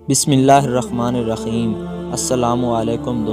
بسم اللہ الرحمن الرحیم۔ السلام علیکم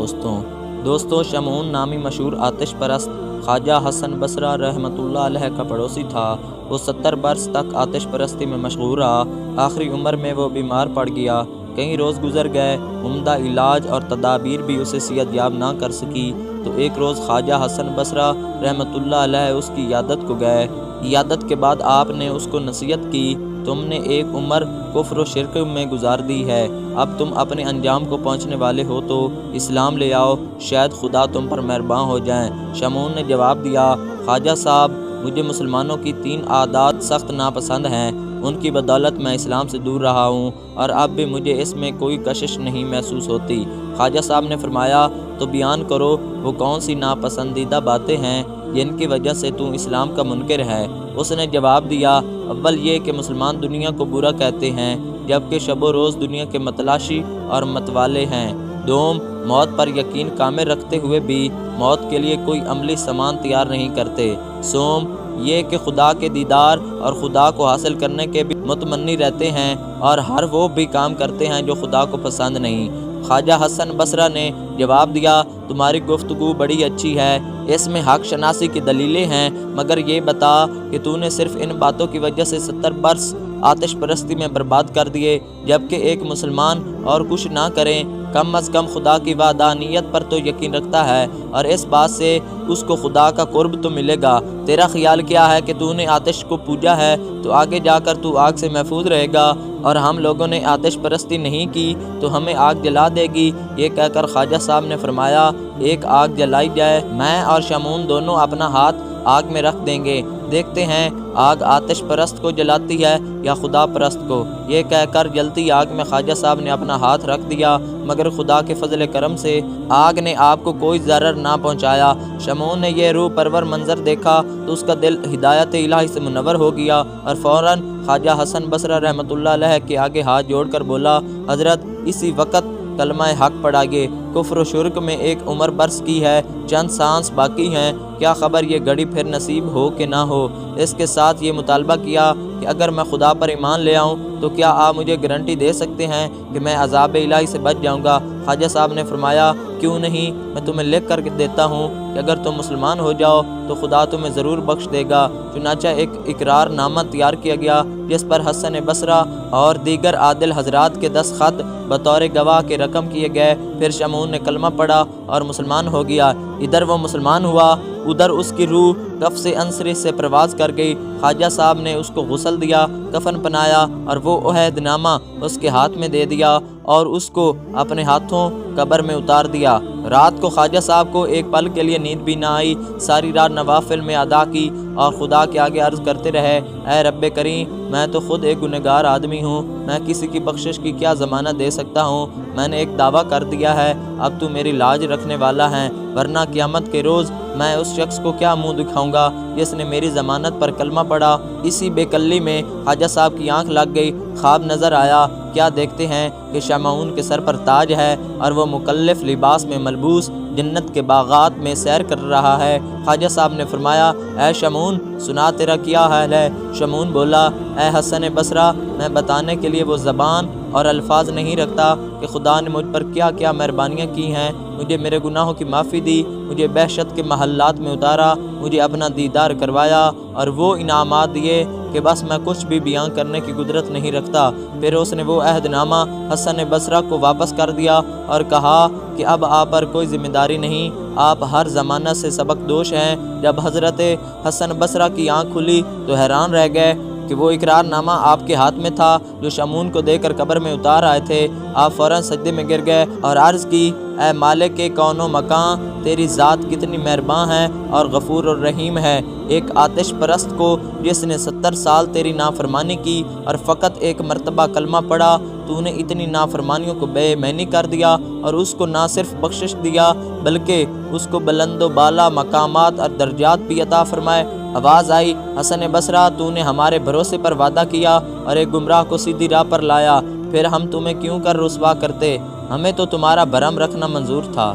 دوستوں، شمعون نامی مشہور آتش پرست خواجہ حسن بصری رحمۃ اللہ علیہ کا پڑوسی تھا۔ وہ 70 برس تک آتش پرستی میں مشغول رہا۔ آخری عمر میں وہ بیمار پڑ گیا۔ کئی روز گزر گئے، عمدہ علاج اور تدابیر بھی اسے صحت یاب نہ کر سکی۔ تو ایک روز خواجہ حسن بصری رحمۃ اللہ علیہ اس کی عیادت کو گئے۔ عیادت کے بعد آپ نے اس کو نصیحت کی، تم نے ایک عمر کفر و شرک میں گزار دی ہے، اب تم اپنے انجام کو پہنچنے والے ہو تو اسلام لے آؤ، شاید خدا تم پر مہربان ہو جائیں۔ شمعون نے جواب دیا، خواجہ صاحب، مجھے مسلمانوں کی 3 عادات سخت ناپسند ہیں، ان کی بدولت میں اسلام سے دور رہا ہوں اور اب بھی مجھے اس میں کوئی کشش نہیں محسوس ہوتی۔ خواجہ صاحب نے فرمایا، تو بیان کرو وہ کون سی ناپسندیدہ باتیں ہیں جن کی وجہ سے تو اسلام کا منکر ہے؟ اس نے جواب دیا، اول یہ کہ مسلمان دنیا کو برا کہتے ہیں جبکہ شب و روز دنیا کے متلاشی اور متوالے ہیں۔ دوم، موت پر یقین کامل رکھتے ہوئے بھی موت کے لیے کوئی عملی سامان تیار نہیں کرتے۔ سوم، یہ کہ خدا کے دیدار اور خدا کو حاصل کرنے کے بھی متمنی رہتے ہیں اور ہر وہ بھی کام کرتے ہیں جو خدا کو پسند نہیں۔ خواجہ حسن بصری نے جواب دیا، تمہاری گفتگو بڑی اچھی ہے، اس میں حق شناسی کی دلیلیں ہیں، مگر یہ بتا کہ تو نے صرف ان باتوں کی وجہ سے 70 برس آتش پرستی میں برباد کر دیے جبکہ ایک مسلمان اور کچھ نہ کریں کم از کم خدا کی وحدانیت پر تو یقین رکھتا ہے اور اس بات سے اس کو خدا کا قرب تو ملے گا۔ تیرا خیال کیا ہے کہ تو نے آتش کو پوجا ہے تو آگے جا کر تو آگ سے محفوظ رہے گا، اور ہم لوگوں نے آتش پرستی نہیں کی تو ہمیں آگ جلا دے گی۔ یہ کہہ کر خواجہ صاحب نے فرمایا، ایک آگ جلائی جائے، میں اور شمعون دونوں اپنا ہاتھ آگ میں رکھ دیں گے، دیکھتے ہیں آگ آتش پرست کو جلاتی ہے یا خدا پرست کو۔ یہ کہہ کر جلتی آگ میں خواجہ صاحب نے اپنا ہاتھ رکھ دیا، مگر خدا کے فضل کرم سے آگ نے آپ کو کوئی ضرر نہ پہنچایا۔ شمعون نے یہ روح پرور منظر دیکھا تو اس کا دل ہدایت الہی سے منور ہو گیا اور فوراً خواجہ حسن بصری رحمۃ اللہ علیہ کے آگے ہاتھ جوڑ کر بولا، حضرت اسی وقت کلمہ حق پڑھائیے، کفر و شرک میں ایک عمر برس کی ہے، چند سانس باقی ہیں، کیا خبر یہ گھڑی پھر نصیب ہو کہ نہ ہو۔ اس کے ساتھ یہ مطالبہ کیا کہ اگر میں خدا پر ایمان لے آؤں تو کیا آپ مجھے گارنٹی دے سکتے ہیں کہ میں عذاب الہی سے بچ جاؤں گا؟ خواجہ صاحب نے فرمایا، کیوں نہیں، میں تمہیں لکھ کر دیتا ہوں کہ اگر تم مسلمان ہو جاؤ تو خدا تمہیں ضرور بخش دے گا۔ چنانچہ ایک اقرار نامہ تیار کیا گیا جس پر حسن بصری اور دیگر عادل حضرات کے دستخط بطور گواہ کے رقم کیے گئے۔ پھر شمعون نے کلمہ پڑھا اور مسلمان ہو گیا۔ ادھر وہ مسلمان ہوا، ادھر اس کی روح کف سے انصری سے پرواز کر گئی۔ خواجہ صاحب نے اس کو غسل دیا، کفن پہنایا اور وہ عہد نامہ اس کے ہاتھ میں دے دیا اور اس کو اپنے ہاتھوں قبر میں اتار دیا۔ رات کو خواجہ صاحب کو ایک پل کے لیے نیند بھی نہ آئی، ساری رات نوافل میں ادا کی اور خدا کے آگے عرض کرتے رہے، اے رب کریم، میں تو خود ایک گنہگار آدمی ہوں، میں کسی کی بخشش کی کیا ضمانت دے سکتا ہوں؟ میں نے ایک دعویٰ کر دیا ہے، اب تو میری لاج رکھنے والا ہے، ورنہ قیامت کے روز میں اس شخص کو کیا منہ دکھاؤں گا جس نے میری ضمانت پر کلمہ پڑھا۔ اسی بے کلی میں خواجہ صاحب کی آنکھ لگ گئی، خواب نظر آیا، کیا دیکھتے ہیں کہ شمعون کے سر پر تاج ہے اور وہ مکلف لباس میں ملبوس جنت کے باغات میں سیر کر رہا ہے۔ خواجہ صاحب نے فرمایا، اے شمعون، سنا تیرا کیا حال ہے؟ شمعون بولا، اے حسن بصری، میں بتانے کے لیے وہ زبان اور الفاظ نہیں رکھتا کہ خدا نے مجھ پر کیا کیا مہربانیاں کی ہیں، مجھے میرے گناہوں کی معافی دی، مجھے بحشت کے محلات میں اتارا، مجھے اپنا دیدار کروایا اور وہ انعامات دیے کہ بس میں کچھ بھی بیان کرنے کی قدرت نہیں رکھتا۔ پھر اس نے وہ عہد نامہ حسن بصری کو واپس کر دیا اور کہا کہ اب آپ پر کوئی ذمہ داری نہیں، آپ ہر زمانہ سے سبق دوش ہیں۔ جب حضرت حسن بصری کی آنکھ کھلی تو حیران رہ گئے کہ وہ اقرار نامہ آپ کے ہاتھ میں تھا جو شمعون کو دے کر قبر میں اتار آئے تھے۔ آپ فوراً سجدے میں گر گئے اور عرض کی، اے مالک کون و مکان، تیری ذات کتنی مہربان ہے اور غفور الرحیم ہے۔ ایک آتش پرست کو جس نے 70 سال تیری نافرمانی کی اور فقط ایک مرتبہ کلمہ پڑھا، تو نے اتنی نافرمانیوں کو بے معنی کر دیا اور اس کو نہ صرف بخشش دیا بلکہ اس کو بلند و بالا مقامات اور درجات بھی عطا فرمائے۔ آواز آئی، حسن بصری، تو نے ہمارے بھروسے پر وعدہ کیا اور ایک گمراہ کو سیدھی راہ پر لایا، پھر ہم تمہیں کیوں کر رسوا کرتے؟ ہمیں تو تمہارا بھرم رکھنا منظور تھا۔